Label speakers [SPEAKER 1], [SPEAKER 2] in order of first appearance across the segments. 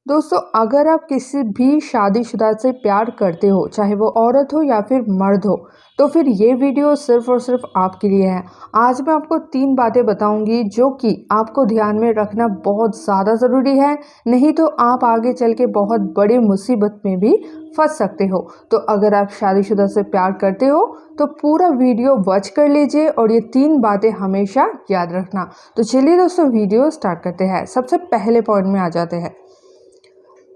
[SPEAKER 1] दोस्तों, अगर आप किसी भी शादीशुदा से प्यार करते हो, चाहे वो औरत हो या फिर मर्द हो, तो फिर ये वीडियो सिर्फ और सिर्फ आपके लिए है। आज मैं आपको 3 बातें बताऊंगी जो कि आपको ध्यान में रखना बहुत ज़्यादा ज़रूरी है, नहीं तो आप आगे चल के बहुत बड़ी मुसीबत में भी फंस सकते हो। तो अगर आप शादीशुदा से प्यार करते हो तो पूरा वीडियो वॉच कर लीजिए और ये 3 बातें हमेशा याद रखना। तो चलिए दोस्तों, वीडियो स्टार्ट करते हैं। सबसे पहले पॉइंट में आ जाते हैं।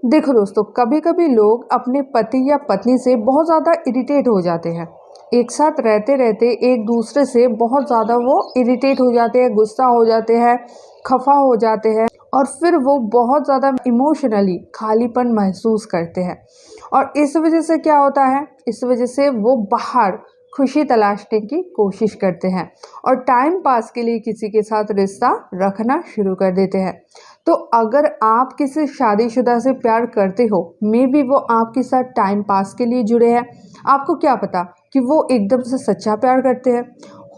[SPEAKER 1] देखो दोस्तों, कभी कभी लोग अपने पति या पत्नी से बहुत ज़्यादा इरिटेट हो जाते हैं। एक साथ रहते रहते एक दूसरे से बहुत ज़्यादा वो इरिटेट हो जाते हैं, गुस्सा हो जाते हैं, खफा हो जाते हैं और फिर वो बहुत ज़्यादा इमोशनली खालीपन महसूस करते हैं। और इस वजह से क्या होता है, इस वजह से वो बाहर खुशी तलाशने की कोशिश करते हैं और टाइम पास के लिए किसी के साथ रिश्ता रखना शुरू कर देते हैं। तो अगर आप किसी शादीशुदा से प्यार करते हो, मे बी वो आपके साथ टाइम पास के लिए जुड़े हैं, आपको क्या पता कि वो एकदम से सच्चा प्यार करते हैं।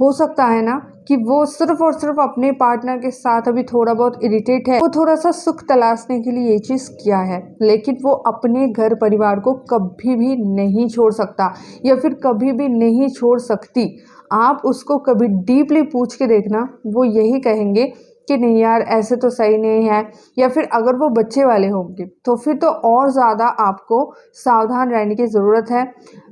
[SPEAKER 1] हो सकता है ना कि वो सिर्फ और सिर्फ अपने पार्टनर के साथ अभी थोड़ा बहुत इरिटेट है, वो थोड़ा सा सुख तलाशने के लिए ये चीज़ किया है, लेकिन वो अपने घर परिवार को कभी भी नहीं छोड़ सकता या फिर कभी भी नहीं छोड़ सकती। आप उसको कभी डीपली पूछ के देखना, वो यही कहेंगे कि नहीं यार, ऐसे तो सही नहीं है। या फिर अगर वो बच्चे वाले होंगे तो फिर तो और ज़्यादा आपको सावधान रहने की ज़रूरत है।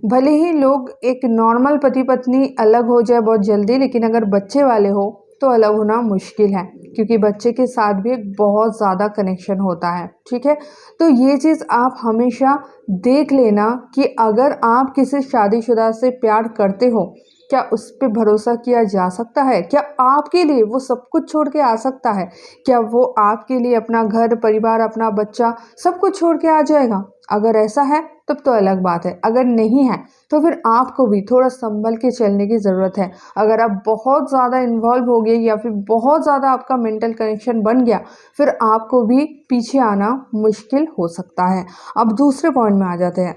[SPEAKER 1] भले ही लोग एक नॉर्मल पति पत्नी अलग हो जाए बहुत जल्दी, लेकिन अगर बच्चे वाले हो तो अलग होना मुश्किल है, क्योंकि बच्चे के साथ भी एक बहुत ज़्यादा कनेक्शन होता है। ठीक है, तो ये चीज़ आप हमेशा देख लेना कि अगर आप किसी शादीशुदा से प्यार करते हो, क्या उस पर भरोसा किया जा सकता है? क्या आपके लिए वो सब कुछ छोड़ के आ सकता है? क्या वो आपके लिए अपना घर परिवार, अपना बच्चा सब कुछ छोड़ के आ जाएगा? अगर ऐसा है तब तो अलग बात है, अगर नहीं है तो फिर आपको भी थोड़ा संभल के चलने की ज़रूरत है। अगर आप बहुत ज़्यादा इन्वॉल्व हो गए या फिर बहुत ज़्यादा आपका मेंटल कनेक्शन बन गया, फिर आपको भी पीछे आना मुश्किल हो सकता है। अब दूसरे पॉइंट में आ जाते हैं।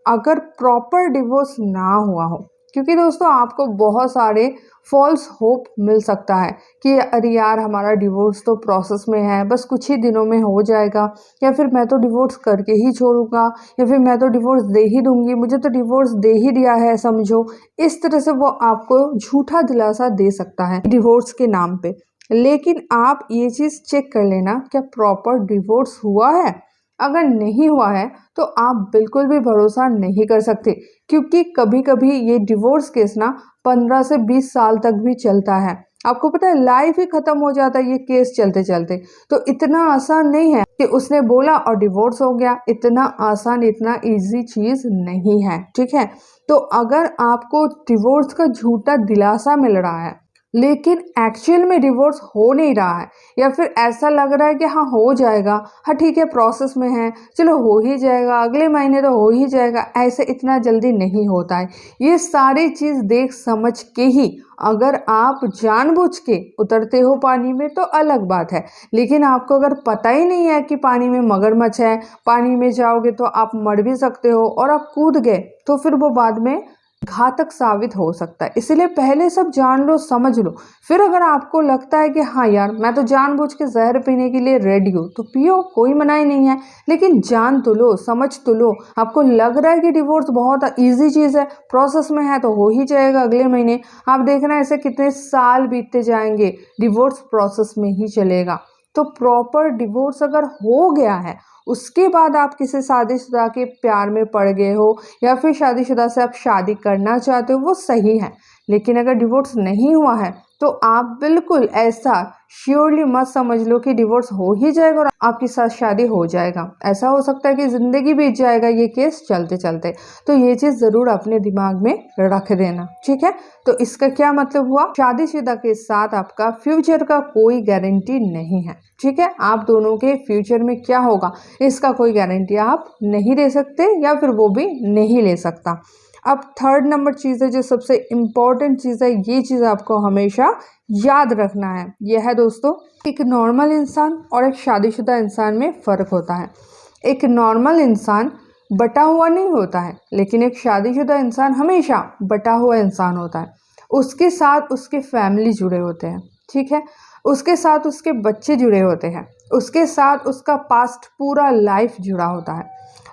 [SPEAKER 1] अगर प्रॉपर डिवोर्स ना हुआ हो, क्योंकि दोस्तों आपको बहुत सारे फॉल्स होप मिल सकता है कि अरे यार, हमारा डिवोर्स तो प्रोसेस में है, बस कुछ ही दिनों में हो जाएगा, या फिर मैं तो डिवोर्स करके ही छोड़ूंगा, या फिर मैं तो डिवोर्स दे ही दूंगी, मुझे तो डिवोर्स दे ही दिया है समझो। इस तरह से वो आपको झूठा दिलासा दे सकता है डिवोर्स के नाम पे। लेकिन आप ये चीज़ चेक कर लेना, क्या प्रॉपर डिवोर्स हुआ है। अगर नहीं हुआ है तो आप बिल्कुल भी भरोसा नहीं कर सकते, क्योंकि कभी कभी ये डिवोर्स केस ना 15 से 20 साल तक भी चलता है। आपको पता है, लाइफ ही खत्म हो जाता है ये केस चलते चलते। तो इतना आसान नहीं है कि उसने बोला और डिवोर्स हो गया। इतना आसान, इतना इजी चीज नहीं है। ठीक है, तो अगर आपको डिवोर्स का झूठा दिलासा मिल रहा है लेकिन एक्चुअल में डिवोर्स हो नहीं रहा है, या फिर ऐसा लग रहा है कि हाँ हो जाएगा, हाँ ठीक है प्रोसेस में है, चलो हो ही जाएगा, अगले महीने तो हो ही जाएगा, ऐसे इतना जल्दी नहीं होता है। ये सारी चीज़ देख समझ के ही अगर आप जानबूझ के उतरते हो पानी में तो अलग बात है, लेकिन आपको अगर पता ही नहीं है कि पानी में मगरमच्छ है, पानी में जाओगे तो आप मर भी सकते हो और आप कूद गए तो फिर वो बाद में घातक साबित हो सकता है। इसलिए पहले सब जान लो, समझ लो, फिर अगर आपको लगता है कि हाँ यार, मैं तो जानबूझ के जहर पीने के लिए रेडी हूँ, तो पियो, कोई मनाही नहीं है, लेकिन जान तो लो, समझ तो लो। आपको लग रहा है कि डिवोर्स बहुत इजी चीज़ है, प्रोसेस में है तो हो ही जाएगा अगले महीने, आप देखना ऐसे कितने साल बीतते जाएंगे, डिवोर्स प्रोसेस में ही चलेगा। तो प्रॉपर डिवोर्स अगर हो गया है, उसके बाद आप किसी शादीशुदा के प्यार में पड़ गए हो या फिर शादीशुदा से आप शादी करना चाहते हो, वो सही है। लेकिन अगर डिवोर्स नहीं हुआ है तो आप बिल्कुल ऐसा श्योरली मत समझ लो कि डिवोर्स हो ही जाएगा और आपके साथ शादी हो जाएगा। ऐसा हो सकता है कि ज़िंदगी बीत जाएगा ये केस चलते चलते। तो ये चीज़ ज़रूर अपने दिमाग में रख देना। ठीक है, तो इसका क्या मतलब हुआ, शादीशुदा के साथ आपका फ्यूचर का कोई गारंटी नहीं है। ठीक है, आप दोनों के फ्यूचर में क्या होगा इसका कोई गारंटी आप नहीं दे सकते, या फिर वो भी नहीं ले सकता। अब थर्ड नंबर चीज़ है जो सबसे इम्पॉर्टेंट चीज़ है, ये चीज़ आपको हमेशा याद रखना है, यह है दोस्तों, एक नॉर्मल इंसान और एक शादीशुदा इंसान में फ़र्क होता है। एक नॉर्मल इंसान बटा हुआ नहीं होता है, लेकिन एक शादीशुदा इंसान हमेशा बटा हुआ इंसान होता है। उसके साथ उसके फैमिली जुड़े होते हैं। ठीक है, उसके साथ उसके बच्चे जुड़े होते हैं, उसके साथ उसका पास्ट पूरा लाइफ जुड़ा होता है।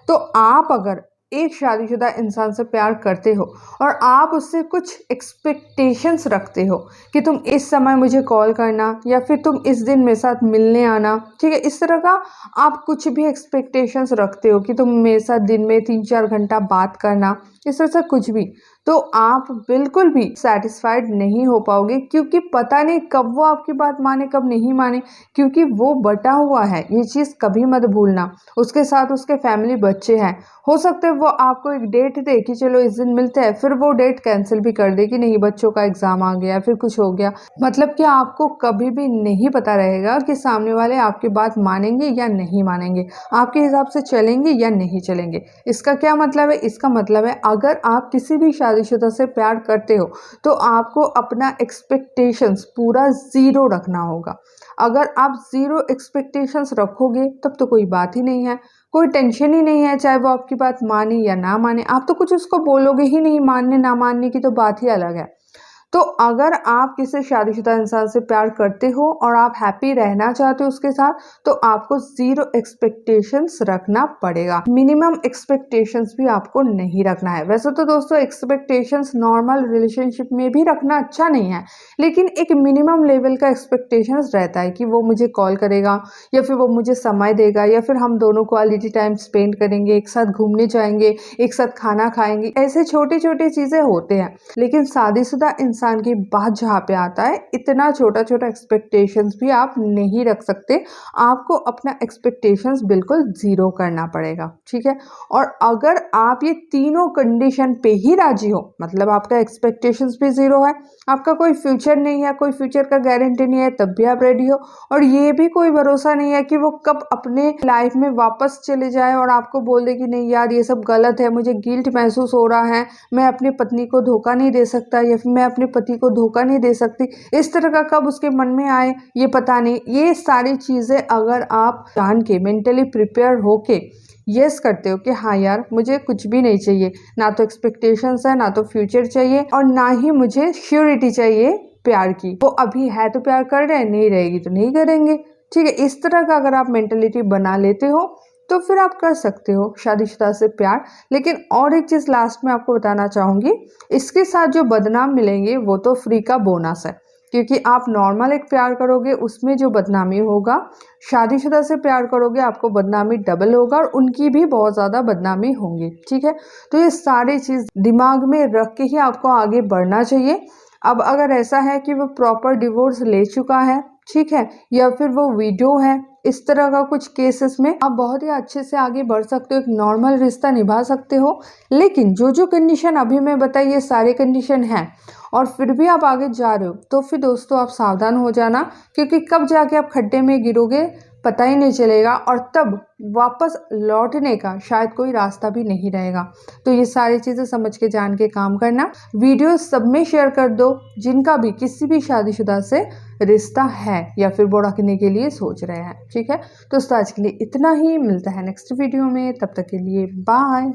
[SPEAKER 1] तो आप अगर एक शादीशुदा इंसान से प्यार करते हो और आप उससे कुछ एक्सपेक्टेशंस रखते हो कि तुम इस समय मुझे कॉल करना या फिर तुम इस दिन मेरे साथ मिलने आना, ठीक है, इस तरह का आप कुछ भी एक्सपेक्टेशंस रखते हो कि तुम मेरे साथ दिन में 3-4 घंटा बात करना, इस तरह से कुछ भी, तो आप बिल्कुल भी सेटिस्फाइड नहीं हो पाओगे, क्योंकि पता नहीं कब वो आपकी बात माने कब नहीं माने, क्योंकि वो बटा हुआ है। ये चीज़ कभी मत भूलना। उसके साथ उसके फैमिली बच्चे हैं। हो सकता है वो आपको एक डेट दे कि चलो इस दिन मिलते हैं, फिर वो डेट कैंसिल भी कर दे कि नहीं बच्चों का एग्जाम आ गया, फिर कुछ हो गया। मतलब कि आपको कभी भी नहीं पता रहेगा कि सामने वाले आपकी बात मानेंगे या नहीं मानेंगे, आपके हिसाब से चलेंगे या नहीं चलेंगे। इसका क्या मतलब है? इसका मतलब है अगर आप किसी भी शादीशुदा से प्यार करते हो तो आपको अपना एक्सपेक्टेशंस पूरा ज़ीरो रखना होगा। अगर आप ज़ीरो एक्सपेक्टेशंस रखोगे तब तो कोई बात ही नहीं है, कोई टेंशन ही नहीं है, चाहे वो आपकी बात माने या ना माने। आप तो कुछ उसको बोलोगे ही नहीं, मानने ना मानने की तो बात ही अलग है। तो अगर आप किसी शादीशुदा इंसान से प्यार करते हो और आप हैप्पी रहना चाहते हो उसके साथ, तो आपको ज़ीरो एक्सपेक्टेशंस रखना पड़ेगा। मिनिमम एक्सपेक्टेशंस भी आपको नहीं रखना है। वैसे तो दोस्तों एक्सपेक्टेशंस नॉर्मल रिलेशनशिप में भी रखना अच्छा नहीं है, लेकिन एक मिनिमम लेवल का एक्सपेक्टेशंस रहता है कि वो मुझे कॉल करेगा या फिर वो मुझे समय देगा या फिर हम दोनों क्वालिटी टाइम स्पेंड करेंगे, एक साथ घूमने जाएंगे, एक साथ खाना खाएंगे। ऐसे छोटी छोटी चीज़ें होते हैं। लेकिन शादीशुदा इंसान की बात जहाँ पे आता है, इतना छोटा छोटा एक्सपेक्टेशंस भी आप नहीं रख सकते। आपको अपना एक्सपेक्टेशंस बिल्कुल ज़ीरो करना पड़ेगा, ठीक है। और अगर आप ये तीनों कंडीशन पे ही राजी हो, मतलब आपका एक्सपेक्टेशंस भी ज़ीरो है, आपका कोई फ्यूचर नहीं है, कोई फ्यूचर का गारंटी नहीं है, तब भी आप रेडी हो, और ये भी कोई भरोसा नहीं है कि वो कब अपने लाइफ में वापस चले जाए और आपको बोल दे कि नहीं यार ये सब गलत है, मुझे गिल्ट महसूस हो रहा है, मैं अपनी पत्नी को धोखा नहीं दे सकता या फिर मैं अपने पति को धोखा नहीं दे सकती, इस तरह का कब उसके मन में आए ये पता नहीं। ये सारी चीज़ें अगर आप जान के मेंटली प्रिपेयर होके यस करते हो कि हाँ यार मुझे कुछ भी नहीं चाहिए, ना तो एक्सपेक्टेशंस है, ना तो फ्यूचर चाहिए, और ना ही मुझे श्योरिटी चाहिए प्यार की, वो अभी है तो प्यार कर रहे हैं, नहीं रहेगी तो नहीं करेंगे, ठीक है। इस तरह का अगर आप मेंटलिटी बना लेते हो तो फिर आप कर सकते हो शादीशुदा से प्यार। लेकिन और एक चीज़ लास्ट में आपको बताना चाहूँगी, इसके साथ जो बदनाम मिलेंगे वो तो फ्री का बोनस है, क्योंकि आप नॉर्मल एक प्यार करोगे उसमें जो बदनामी होगा, शादीशुदा से प्यार करोगे आपको बदनामी डबल होगा और उनकी भी बहुत ज़्यादा बदनामी होंगी, ठीक है। तो ये सारी चीज़ दिमाग में रख के ही आपको आगे बढ़ना चाहिए। अब अगर ऐसा है कि वो प्रॉपर डिवोर्स ले चुका है, ठीक है, या फिर वो विडो है, इस तरह का कुछ केसेस में आप बहुत ही अच्छे से आगे बढ़ सकते हो, एक नॉर्मल रिश्ता निभा सकते हो। लेकिन जो जो कंडीशन अभी मैं बताई ये सारे कंडीशन हैं और फिर भी आप आगे जा रहे हो, तो फिर दोस्तों आप सावधान हो जाना, क्योंकि कब जाके आप खड्डे में गिरोगे पता ही नहीं चलेगा, और तब वापस लौटने का शायद कोई रास्ता भी नहीं रहेगा। तो ये सारी चीज़ें समझ के जान के काम करना। वीडियो सब में शेयर कर दो जिनका भी किसी भी शादीशुदा से रिश्ता है या फिर वो रखने के लिए सोच रहे हैं, ठीक है। तो आज के लिए इतना ही, मिलता है नेक्स्ट वीडियो में, तब तक के लिए बाय।